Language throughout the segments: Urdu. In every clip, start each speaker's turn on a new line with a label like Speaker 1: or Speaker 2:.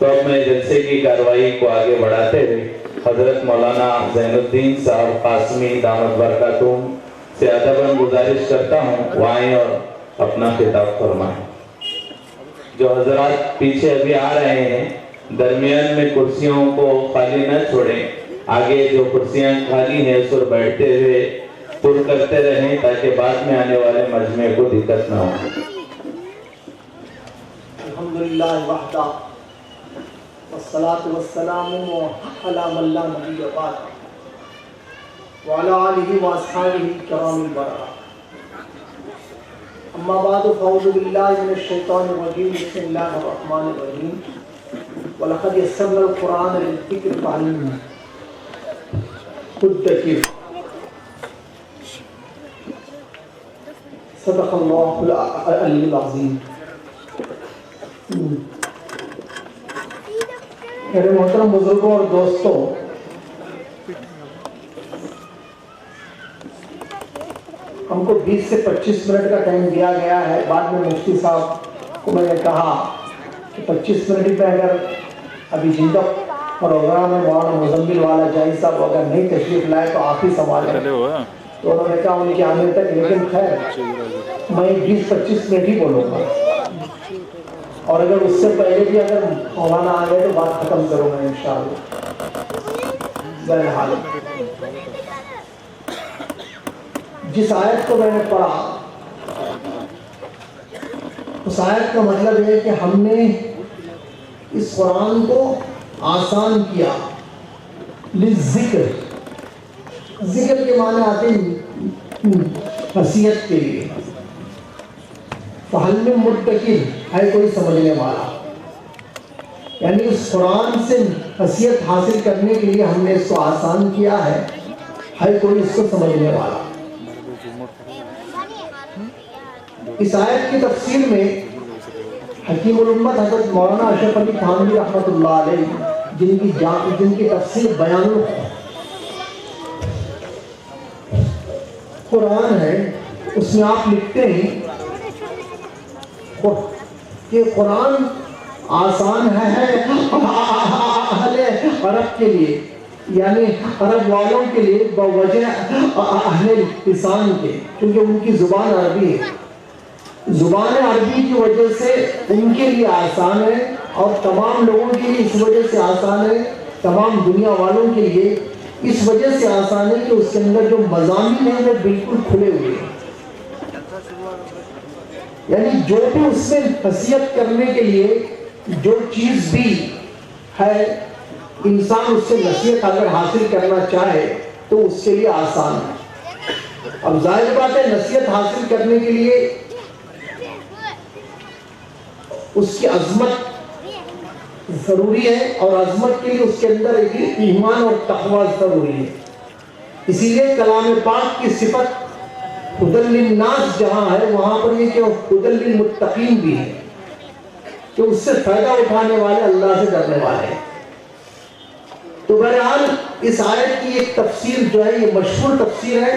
Speaker 1: تو اب میں جلسے کی کارروائی کو آگے بڑھاتے ہوئے حضرت مولانا زین الدین صاحب قاسمی دامت برکاتہم سے ادباً گزارش کرتا ہوں وہ آئیں اور اپنا خطاب فرمائیں۔ جو حضرات پیچھے ابھی آ رہے ہیں درمیان میں کرسیوں کو خالی نہ چھوڑیں، آگے جو کرسیاں خالی ہیں اس پر بیٹھتے ہوئے پر کرتے رہیں تاکہ بعد میں آنے والے مجمع کو دقت نہ ہو۔
Speaker 2: الحمدللہ وحدہ والصلاة والسلام علی من لا نبی بعد وعلی آلہ واصحابہ الکرام البررہ، اما بعد فاعوذ باللہ من الشیطان الرجیم، بسم اللہ الرحمن الرحیم، وَلَقَدْ يَسَّرْنَا الْقُرْآنَ لِلذِّكْرِ فَهَلْ مِن مُدَّكِرٍ۔ صدق اللہ العلی العظیم۔ میرے محترم بزرگوں اور دوستوں، ہم کو 20 سے 25 منٹ کا ٹائم دیا گیا ہے۔ بعد میں مفتی صاحب کو میں نے کہا کہ 25 منٹ میں اگر ابھی زندہ پروگرام ہے مولانا مزمل والا جائی صاحب اگر نہیں تشریف لائے تو آپ ہی سنبھالیں، تو انہوں نے کہا ان کی آنے تک، لیکن خیر میں 20-25 منٹ ہی بولوں گا، اور اگر اس سے پہلے بھی اگر مولانا آ گئے تو بات ختم کروں گا انشاءاللہ۔ بہرحال جس آیت کو میں نے پڑھا اس آیت کا مطلب ہے کہ ہم نے اس قرآن کو آسان کیا۔ للذکر، ذکر کے معنی آتے ہیں نصیحت کے لیے۔ فَهَلْ مِن مُدَّكِرٍ، ہے کوئی سمجھنے والا، یعنی اس قرآن سے نصیحت حاصل کرنے کے لیے ہم نے اس کو آسان کیا ہے کوئی اس کو سمجھنے والا۔ اس آیت کی تفسیر میں حکیم الامت حضرت مولانا اشرف علی تھانوی رحمۃ اللہ علیہ جن کی تفسیر بیان قرآن ہے، اس میں آپ لکھتے ہیں کہ قرآن آسان ہے اہل عرب کے لیے، یعنی عرب والوں کے لیے بوجہ اہل لسان کے، کیونکہ ان کی زبان عربی ہے۔ زبان عربی کی وجہ سے ان کے لیے آسان ہے، اور تمام لوگوں کے لیے اس وجہ سے آسان ہے، تمام دنیا والوں کے لیے اس وجہ سے آسان ہے کہ اس کے اندر جو مضامین ہیں وہ بالکل کھلے ہوئے ہیں، یعنی جو بھی اس میں نصیحت کرنے کے لیے جو چیز بھی ہے، انسان اس سے نصیحت اگر حاصل کرنا چاہے تو اس کے لیے آسان ہے۔ اب ظاہر بات ہے نصیحت حاصل کرنے کے لیے اس کی عظمت ضروری ہے، اور عظمت کے لیے اس کے اندر ایک ایمان اور تقوی ضروری ہے۔ اسی لیے کلام پاک کی صفت ہدی للناس جہاں ہے وہاں پر یہ کہ ہدی للمتقین بھی ہے، کہ اس سے فائدہ اٹھانے والے اللہ سے ڈرنے والے ہیں۔ تو بہرحال اس آیت کی ایک تفسیر جو ہے یہ مشہور تفسیر ہے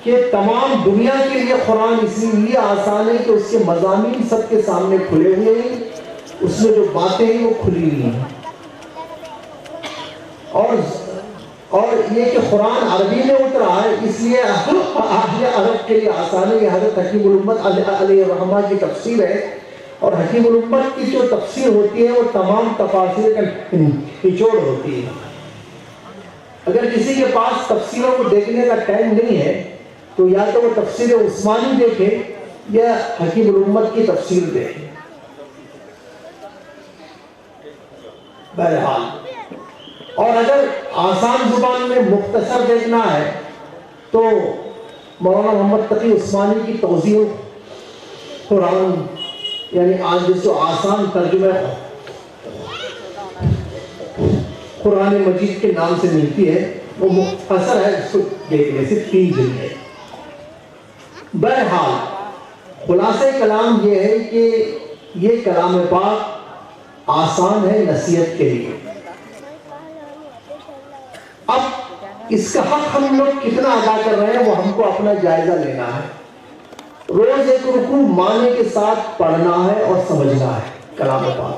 Speaker 2: کہ تمام دنیا کے لیے قرآن اس لیے آسان ہے کہ اس کے مضامین سب کے سامنے کھلے ہوئے ہیں، اس میں جو باتیں ہیں وہ کھلی ہوئی ہیں، اور یہ کہ قرآن عربی میں اترا ہے اس لیے اہل عرب کے لیے آسان ہے۔ یہ حضرت حکیم الامت علیہ الرحمہ کی تفسیر ہے، اور حکیم الامت کی جو تفسیر ہوتی ہے وہ تمام تفاسیر کا نچوڑ ہوتی ہے۔ اگر کسی کے پاس تفسیروں کو دیکھنے کا ٹائم نہیں ہے تو یا تو وہ تفسیر عثمانی دیکھے یا حکیم الامت کی تفسیر دیکھے۔ بہرحال، اور اگر آسان زبان میں مختصر دیکھنا ہے تو مولانا محمد تقی عثمانی کی توضیح قرآن، یعنی آج جس کو آسان ترجمہ قرآن مجید کے نام سے ملتی ہے، وہ مختصر ہے، اس کو دیکھنے سے 3 جلد ہے۔ بہرحال خلاصہ کلام یہ ہے کہ یہ کلام پاک آسان ہے نصیحت کے لیے۔ اب اس کا حق ہم لوگ کتنا ادا کر رہے ہیں وہ ہم کو اپنا جائزہ لینا ہے۔ روز ایک رکوع معنی کے ساتھ پڑھنا ہے اور سمجھنا ہے کلام پاک۔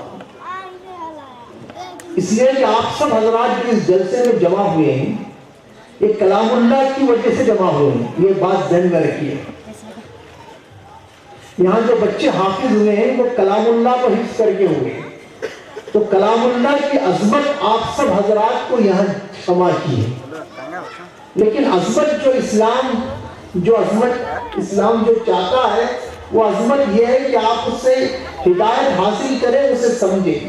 Speaker 2: اس لیے کہ آپ سب حضرات جو اس جلسے میں جمع ہوئے ہیں یہ کلام اللہ کی وجہ سے جمع ہوئے ہیں، یہ بات ذہن میں رکھیے۔ یہاں جو بچے حافظ ہوئے ہیں وہ کلام اللہ کو حفظ کر کے ہوئے ہیں، تو کلام اللہ کی عظمت آپ سب حضرات کو یہاں سما کی ہے۔ لیکن عظمت جو اسلام جو چاہتا ہے وہ عظمت یہ ہے کہ آپ اس سے ہدایت حاصل کریں، اسے سمجھیں،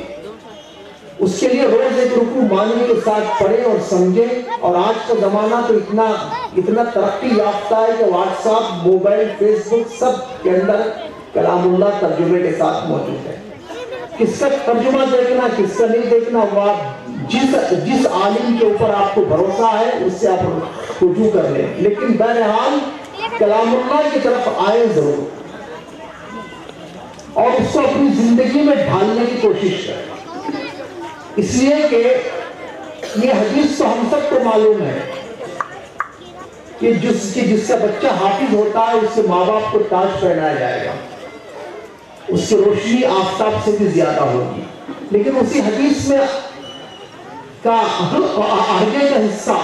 Speaker 2: اس کے لیے روز ایک رکوع معنی کے ساتھ پڑھیں اور سمجھیں۔ اور آج کا زمانہ تو اتنا ترقی یافتہ ہے کہ واٹس ایپ، موبائل، فیس بک سب کے اندر کلام اللہ ترجمے کے ساتھ موجود ہے۔ کس کا ترجمہ دیکھنا کس کا نہیں دیکھنا، وہ جس عالم کے اوپر آپ کو بھروسہ ہے اس سے آپ رجوع کر لیں، لیکن بہرحال کلام اللہ کی طرف آئے ضرور اور اس کو اپنی زندگی میں ڈھالنے کی کوشش کریں۔ اس لیے کہ یہ حدیث تو ہم سب کو معلوم ہے کہ جس کا بچہ حافظ ہوتا ہے اس کے ماں باپ کو تاج پہنایا جائے گا، اس کی روشنی آفتاب سے بھی زیادہ ہوگی۔ لیکن اسی حدیث میں کا آگے کا حصہ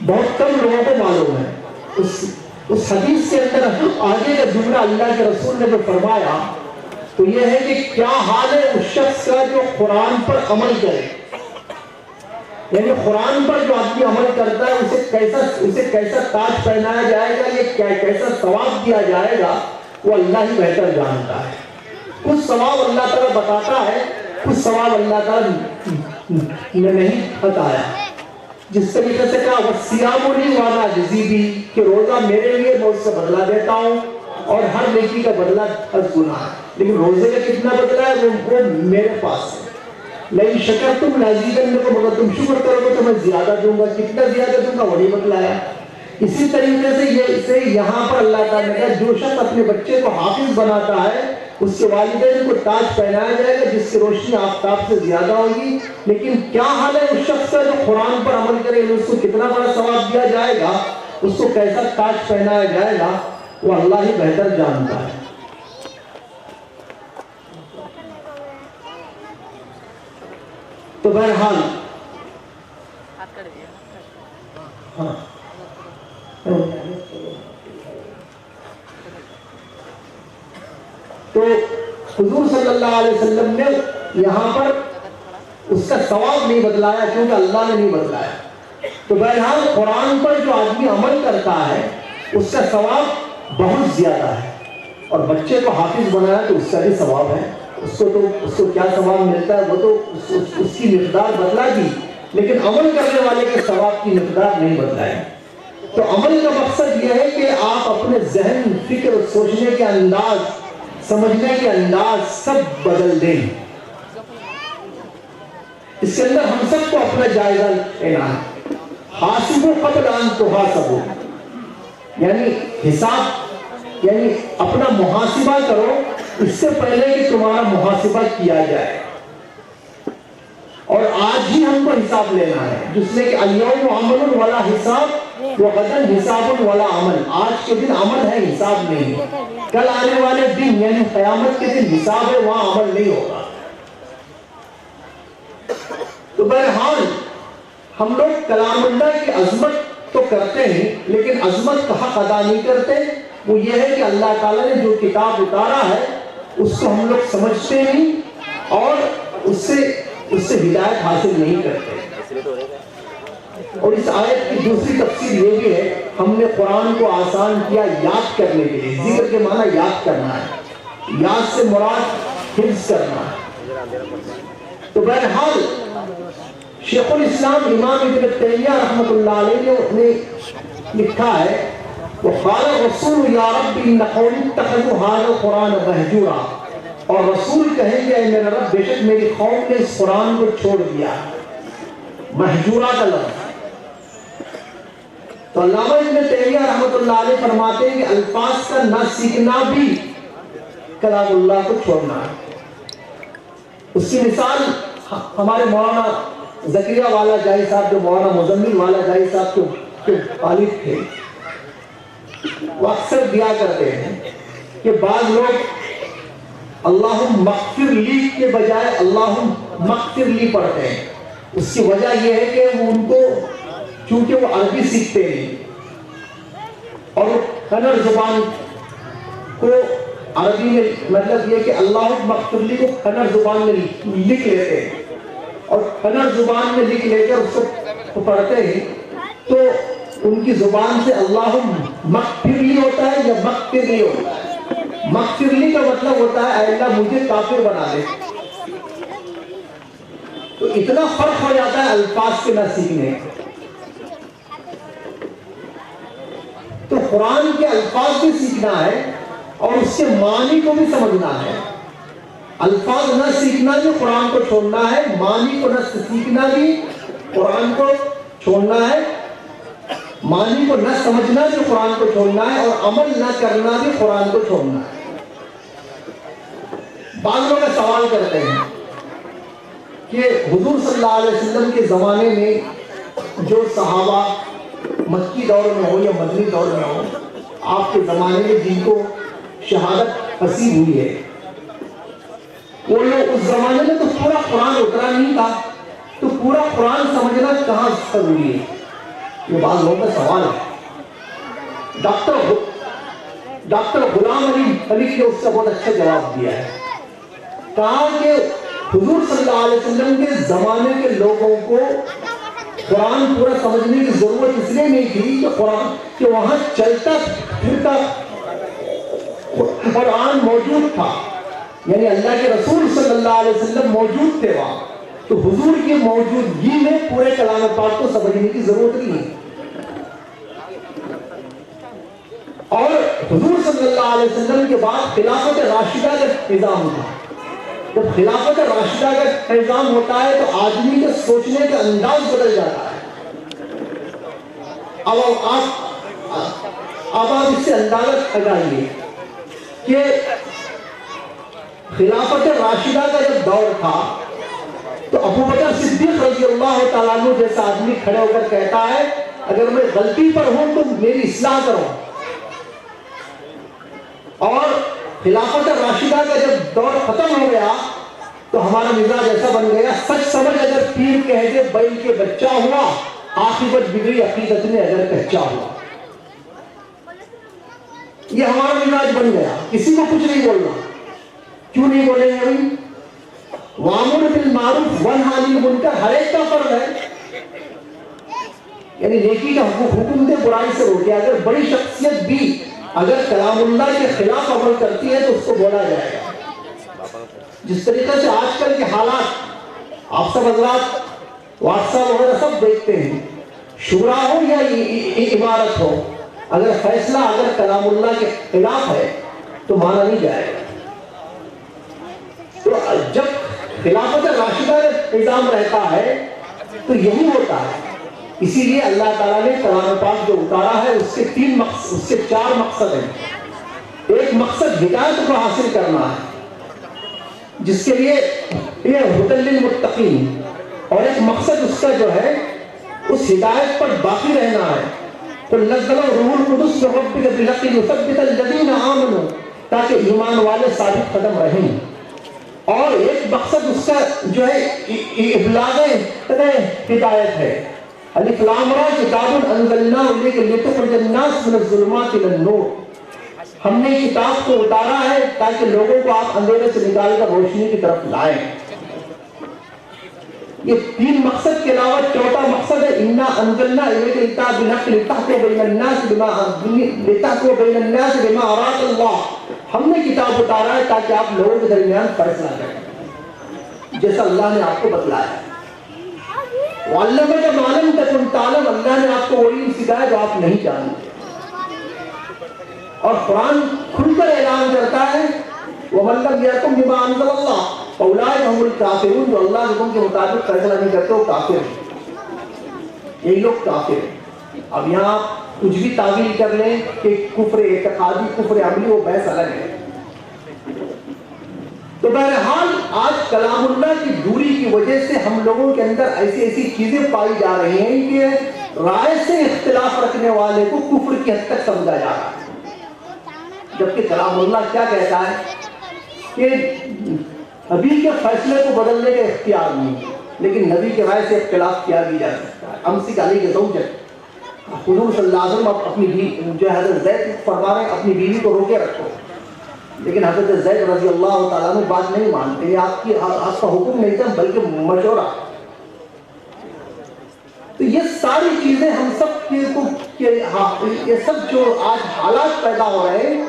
Speaker 2: بہت کم لوگوں کو معلوم ہے۔ اس حدیث کے اندر آگے کا جملہ اللہ کے رسول نے جو فرمایا تو یہ ہے کہ کیا حال ہے اس شخص کا جو قرآن پر عمل کرے، یعنی قرآن پر جو آدمی عمل کرتا ہے اسے کیسا تاج پہنایا جائے گا، یہ کیسا ثواب دیا جائے گا، وہ اللہ ہی بہتر جانتا ہے۔ کچھ ثواب اللہ تعالیٰ بتاتا ہے، کچھ ثواب اللہ تعالیٰ نے نہیں بتایا۔ جس طریقے سے کہا وَالصِّيَامُ لِي وَأَنَا أَجْزِي بِهِ کہ روزہ میرے لیے، میں اس سے بدلہ دیتا ہوں اور ہر نیکی کا بدلہ 10 گنا ہے، لیکن روزے کا کتنا بدلہ ہے وہ میرے پاس ہے۔ لَئِن شَكَرْتُمْ لَأَزِيدَنَّكُمْ اگر تم شکر کرو گے تو میں زیادہ دوں گا، کتنا زیادہ دوں گا وہی بتلایا۔ اسی طریقے سے یہاں پر اللہ تعالیٰ نے کہا جو شخص اپنے بچے کو حافظ بناتا ہے اس کے والدین کو تاج پہنایا جائے گا جس کی روشنی آفتاب سے زیادہ ہوگی۔ لیکن کیا حال ہے اس شخص کا جو قرآن پر عمل کرے، اس کو کتنا بڑا ثواب دیا جائے گا، اس کو کیسا تاج پہنایا جائے گا، وہ اللہ ہی بہتر جانتا ہے۔ تو بہرحال ہاں تو حضور صلی اللہ علیہ وسلم نے یہاں پر اس کا ثواب نہیں بدلایا کیونکہ اللہ نے نہیں بدلایا۔ تو بہرحال قرآن پر جو آدمی عمل کرتا ہے اس کا ثواب بہت زیادہ ہے، اور بچے کو حافظ بنایا تو اس کا بھی ثواب ہے۔ اس کو کیا ثواب ملتا ہے وہ تو اس کی مقدار بدلا دی، لیکن عمل کرنے والے کے ثواب کی مقدار نہیں بدلائی۔ تو عمل کا مقصد یہ ہے کہ آپ اپنے ذہن، فکر، سوچنے کے انداز، سمجھنے کے انداز سب بدل دیں۔ اس کے اندر ہم سب کو اپنا جائزہ لینا ہے۔ حاسبوا قبل ان تحاسبوا، یعنی حساب، یعنی اپنا محاسبہ کرو اس سے پہلے کہ تمہارا محاسبہ کیا جائے۔ اور آج ہی ہم کو حساب لینا ہے، جس میں کہ اليوم عمل ولا حساب وغدا حساب ولا عمل، آج کے دن عمل ہے حساب نہیں ہے، کل آنے والے دن یعنی قیامت کے دن حساب ہے، وہاں عمل نہیں ہوگا۔ تو بہرحال ہم لوگ کلام اللہ کی عظمت تو کرتے ہیں لیکن عظمت کا حق ادا نہیں کرتے۔ وہ یہ ہے کہ اللہ تعالیٰ نے جو کتاب اتارا ہے اس کو ہم لوگ سمجھتے نہیں اور اس سے ہدایت حاصل نہیں کرتے۔ اور اس آیت کی دوسری تفسیر یہ بھی ہے، ہم نے قرآن کو آسان کیا یاد کرنے کے لیے۔ ذکر کے معنی یاد کرنا ہے، یاد سے مراد حفظ کرنا ہے۔ تو بہرحال شیخ الاسلام امام ابن تیمیہ رحمۃ اللہ علیہ نے لکھا ہے وقال رسول یا رب ان قوم اتخذوا هذا القرآن مہجورا، اور رسول کہیں گے اے میرا رب بے شک میری قوم نے اس قرآن کو چھوڑ دیا۔ مہجورا کا لفظ تو علامہ ابن تیمیہ رحمۃ اللہ علیہ فرماتے ہیں کہ الفاظ کا نہ سیکھنا بھی کلام اللہ کو چھوڑنا ہے۔ اس کی مثال ہمارے مولانا زکریا والا جائی صاحب جو مولانا مزمل والا جائی صاحب کے والد تھے، وہ اکثر دیا کرتے ہیں کہ بعض لوگ اللہم مغفر لی کے بجائے اللہم مغفرلی پڑھتے ہیں. اس کی وجہ یہ ہے کہ وہ ان کو چونکہ وہ عربی سیکھتے ہیں اور وہ کنڑ زبان کو عربی میں مطلب یہ کہ اللہ مغفرلی کو کنڑ زبان میں لکھ لیتے ہیں اور کنڑ زبان میں لکھ لے کر اس کو پڑھتے ہیں تو ان کی زبان سے اللہ مغفرلی ہوتا ہے یا مغفرلی ہوتا ہے. مغفرلی کا مطلب ہوتا ہے اے اللہ مجھے کافر بنا دے. تو اتنا فرق ہو جاتا ہے الفاظ کے نہ سیکھنے. تو قرآن کے الفاظ بھی سیکھنا ہے اور اس کے معنی کو بھی سمجھنا ہے. الفاظ نہ سیکھنا بھی قرآن کو چھوڑنا ہے, معنی کو نہ سیکھنا بھی قرآن کو چھوڑنا ہے, معنی کو نہ سمجھنا بھی قرآن کو چھوڑنا ہے اور عمل نہ کرنا بھی قرآن کو چھوڑنا ہے. بعض لوگ سوال کرتے ہیں کہ حضور صلی اللہ علیہ وسلم کے زمانے میں جو صحابہ مکی دور میں ہو یا مدنی دور میں ہو, آپ کے زمانے میں جن کو شہادت نصیب ہوئی ہے, وہ لوگ اس زمانے میں تو پورا قرآن اترا نہیں تھا, تو پورا قرآن سمجھنا کہاں ضروری ہے؟ یہ بعض لوگوں کا سوال ہے. ڈاکٹر غلام علی نے اس کا بہت اچھا جواب دیا ہے. کہا کہ حضور صلی اللہ علیہ وسلم کے زمانے کے لوگوں کو قرآن پورا سمجھنے کی ضرورت اس لیے نہیں تھی کہ قرآن کہ وہاں چلتا پھرتا قرآن موجود تھا, یعنی اللہ کے رسول صلی اللہ علیہ وسلم موجود تھے وہاں, تو حضور کی موجودگی میں پورے کلام پاک کو سمجھنے کی ضرورت نہیں ہے. اور حضور صلی اللہ علیہ وسلم کے بعد خلافت راشدہ کا نظام تھا. جب خلافت راشدہ کا نظام ہوتا ہے تو آدمی کے سوچنے کا انداز بدل جاتا ہے. اب آپ اس سے اندازہ لگائیے کہ خلافت راشدہ کا جب دور تھا تو ابوبکر صدیق رضی اللہ تعالیٰ عنہ جیسا آدمی کھڑے ہو کر کہتا ہے اگر میں غلطی پر ہوں تو میری اصلاح کرو. اور خلافت راشدہ کا جب دور ختم ہو گیا تو ہمارا مزاج ایسا بن گیا, سچ سمجھ اگر پیر کہہ دے بیل کے بچہ ہوا, عاقبت بگڑی عقیدت میں اگر کچا ہوا. یہ ہمارا مزاج بن گیا, کسی کو کچھ نہیں بولنا. کیوں نہیں بولیں گے بھائی؟ وامر بالمعروف ونہی عن المنکر ہر ایک کا فرض ہے, یعنی نیکی کا حکم دے, برائی سے روکے. اگر بڑی شخصیت بھی اگر کلام اللہ کے خلاف عمل کرتی ہے تو اس کو بولا جائے گا. جس طریقے سے آج کل کے حالات آپ سب حضرات واٹس ایپ وغیرہ سب دیکھتے ہیں, شورا ہو یا عمارت ہو, اگر فیصلہ اگر کلام اللہ کے خلاف ہے تو مانا نہیں جائے گا. تو جب خلافت راشدہ کا نظام رہتا ہے تو یہی ہوتا ہے. اسی لیے اللہ تعالیٰ نے کلام پاک جو اتارا ہے اس کے 4 مقصد ہیں. ایک مقصد ہدایت کو حاصل کرنا ہے جس کے لیے یہ ہدی للمتقین, اور ایک مقصد اس کا جو ہے اس ہدایت پر باقی رہنا ہے. تو نزل روح القدس من ربک بالحق ليثبت الذین آمنوا, تاکہ ایمان والے ثابت قدم رہیں. اور ایک مقصد اس کا جو ہے ابلاغ ہدایت ہے. الف لام را کتاب انزلناہ الیک لتخرج الناس من الظلمات الى النور, ہم نے کتاب کو اتارا ہے تاکہ لوگوں کو آپ اندھیرے سے نکال کر روشنی کی طرف لائیں. یہ 3 مقصد کے علاوہ 4تھا مقصد ہے انا انزلنا الیک الکتاب بالحق لتحکم بین الناس بما اراک اللہ, ہم نے کتاب اتارا ہے تاکہ آپ لوگوں کے درمیان فیصلہ کریں جیسا اللہ نے آپ کو بتلایا. وعلمک ما لم تکن تعلم, اللہ نے آپ کو وہ علم سکھایا جو آپ نہیں جانتے. اور قرآن کھل کر اعلان کرتا ہے وَمَن لَّمْ يَحْكُم بِمَا أَنزَلَ اللَّهُ فَأُولَٰئِكَ هُمُ الْكَافِرُونَ, جو اللہ کے حکم کے مطابق فیصلہ نہیں کرتے وہ کافر ہیں. یہی لوگ کافر ہیں. اب یہاں کچھ بھی تعویل کر لیں کہ کفر اعتقادی کفر عملی وہ بحث الگ ہے. تو بہرحال آج کلام اللہ کی دوری کی وجہ سے ہم لوگوں کے اندر ایسی چیزیں پائی جا رہی ہیں کہ رائے سے اختلاف رکھنے والے کو کفر کی حد تک سمجھا جا رہا ہے. جبکہ کلام اللہ کیا کہتا ہے کہ نبی کے فیصلے کو بدلنے کا اختیار نہیں ہے، لیکن نبی کے رائے سے اختلاف کیا بھی جا سکتا ہے۔ امسک علی کے زوجہ حضور صلی اللہ علیہ وسلم اپنی جو حضرت زید فرما رہے ہیں اپنی بیوی کو روکے رکھو، لیکن حضرت زید رضی اللہ تعالیٰ عنہ بات نہیں مانتے، یہ آپ کا حکم نہیں تھا بلکہ مشورہ۔ تو یہ ساری چیزیں ہم سب یہ سب جو آج حالات پیدا ہو رہے ہیں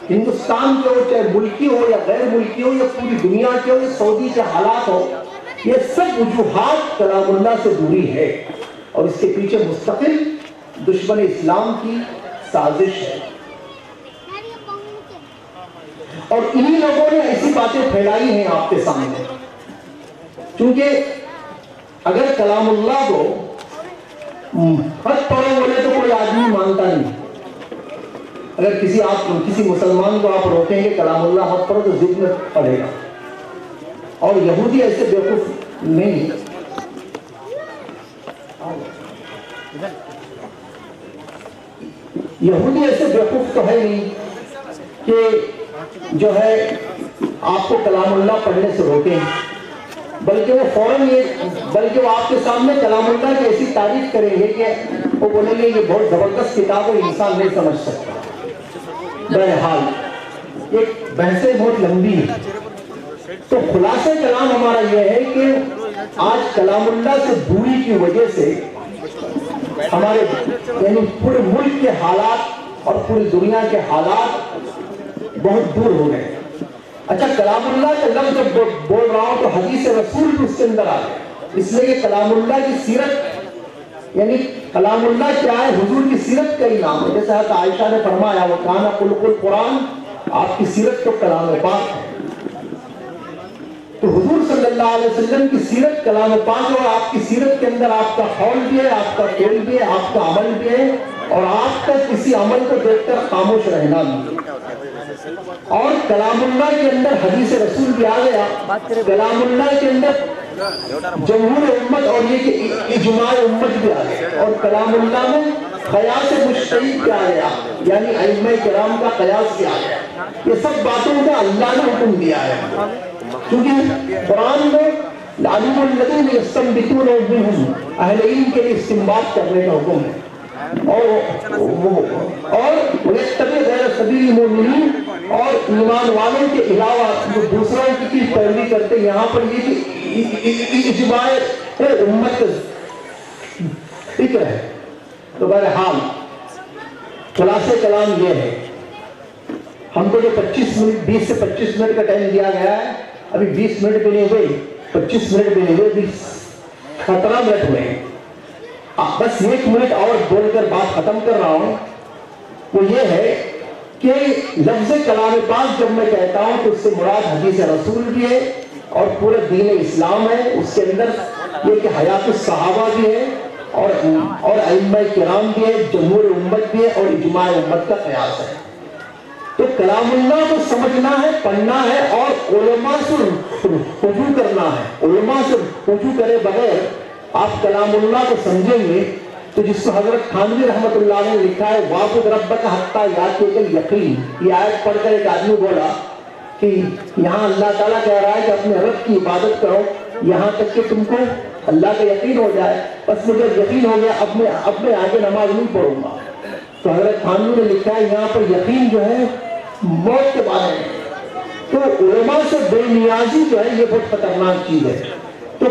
Speaker 2: ہندوستان کے ہو، چاہے ملکی ہو یا غیر ملکی ہو یا پوری دنیا کے ہو یا سعودی کے حالات ہو، یہ سب وجوہات کلام اللہ سے دوری ہے، اور اس کے پیچھے مستقل دشمن اسلام کی سازش ہے، اور انہی لوگوں نے ایسی باتیں پھیلائی ہیں آپ کے سامنے۔ کیونکہ اگر کلام اللہ کو خط پڑھو بولے تو کوئی آدمی مانتا نہیں، اگر کسی مسلمان کو آپ روکیں گے کلام اللہ مت پڑھو تو ضد میں پڑھے گا، اور یہودی ایسے بیوقوف نہیں، یہودی ایسے بیوقوف تو ہے نہیں کہ جو ہے آپ کو کلام اللہ پڑھنے سے روکیں، بلکہ وہ فوراً بلکہ وہ آپ کے سامنے کلام اللہ کی ایسی تعریف کریں گے کہ وہ بولیں گے یہ بہت زبردست کتاب ہے، انسان نہیں سمجھ سکتا۔ بہرحال ایک بحثیں بہت لمبی ہے، تو خلاصہ کلام ہمارا یہ ہے کہ آج کلام اللہ سے دوری کی وجہ سے ہمارے یعنی پورے ملک کے حالات اور پوری دنیا کے حالات بہت دور ہو گئے۔ اچھا کلام اللہ کا لفظ جب بول رہا ہوں تو حدیث رسول بھی اس کے اندر آ گئے، اس لیے کہ کلام اللہ کی سیرت یعنی کلام اللہ کیا ہے، حضور کی سیرت کا ہی نام ہے، جیسے حضرت عائشہ نے فرمایا وہ کانا خلق القرآن، آپ کی سیرت تو کلام پاک ہے۔ تو حضور صلی اللہ علیہ وسلم کی سیرت کلام پاک ہے، اور آپ کی سیرت کے اندر آپ کا قول بھی ہے، آپ کا فعل بھی ہے، آپ کا عمل بھی ہے، اور آپ کا کسی عمل کو دیکھ کر خاموش رہنا بھی۔ اور کلام اللہ کے اندر حدیث رسول بھی آ گیا، کلام اللہ کے اندر جمہور امت اور یہ کہ اجماع امت بھی آ گیا، اور کلام اللہ میں قیاس مجتہد بھی آ گیا، یعنی ائمہ کرام کا قیاس بھی آ گیا۔ یہ سب باتوں کا اللہ نے حکم دیا ہے، کیونکہ قرآن میں لعلم الذین یستنبطون منہم، اہل علم کے لیے استنباط کرنے کا حکم ہے، اور وَيَتَّبِعْ غَيْرَ سَبِيلِ الْمُؤْمِنِينَ، اور ایمان والوں کے علاوہ جو دوسروں کی پیروی کرتے ہیں، یہاں پر یہ کہ اجماع امت کا ذکر ہے۔ تو بہرحال خلاصہ کلام یہ ہے، ہم کو جو 20 سے 25 منٹ کا ٹائم دیا گیا ہے، ابھی 20 منٹ بھی نہیں ہوئے، 25 منٹ بھی نہیں ہوئے، 17 منٹ ہوئے ہیں۔ بس 1 منٹ اور بول کر بات ختم کر رہا ہوں، وہ یہ ہے کہ لفظ کلام پاک جب میں کہتا ہوں تو اس سے مراد حدیث رسول بھی ہے اور پورے دین اسلام ہے، اس کے اندر یہ کہ حیات الصحابہ بھی ہے، اور ائمہ کرام بھی ہے، جمہور امت بھی ہے، اور اجماع امت کا قیاس ہے۔ تو کلام اللہ کو سمجھنا ہے، پڑھنا ہے، اور علماء سے رجوع کرنا ہے۔ علماء سے رجوع کرے بغیر آپ کلام اللہ کو سمجھیں گے تو جس کو حضرت تھانوی رحمۃ اللہ نے لکھا ہے وَاعْبُدْ رَبَّكَ حَتَّىٰ يَأْتِيَكَ الْيَقِينُ، یہ آیت پڑھ کر ایک آدمی بولا کہ یہاں اللہ تعالیٰ کہہ رہا ہے کہ اپنے رب کی عبادت کرو یہاں تک کہ تم کو اللہ کا یقین ہو جائے، بس مجھے یقین ہو گیا اب میں آگے نماز نہیں پڑھوں گا۔ تو حضرت تھانوی نے لکھا ہے یہاں پر یقین جو ہے موت کے بارے میں، تو علماء سے بے نیازی جو ہے یہ بہت خطرناک چیز ہے۔ تو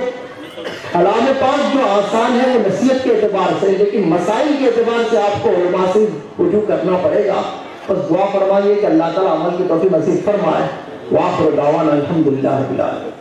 Speaker 2: کلام پاک جو آسان ہے وہ نصیحت کے اعتبار سے، لیکن مسائل کے اعتبار سے آپ کو علماء سے رجوع کرنا پڑے گا۔ بس دعا فرمائیے کہ اللہ تعالیٰ عمل کی توفیق نصیب فرمائے۔ وآخر دعوانا الحمدللہ رب العالمین۔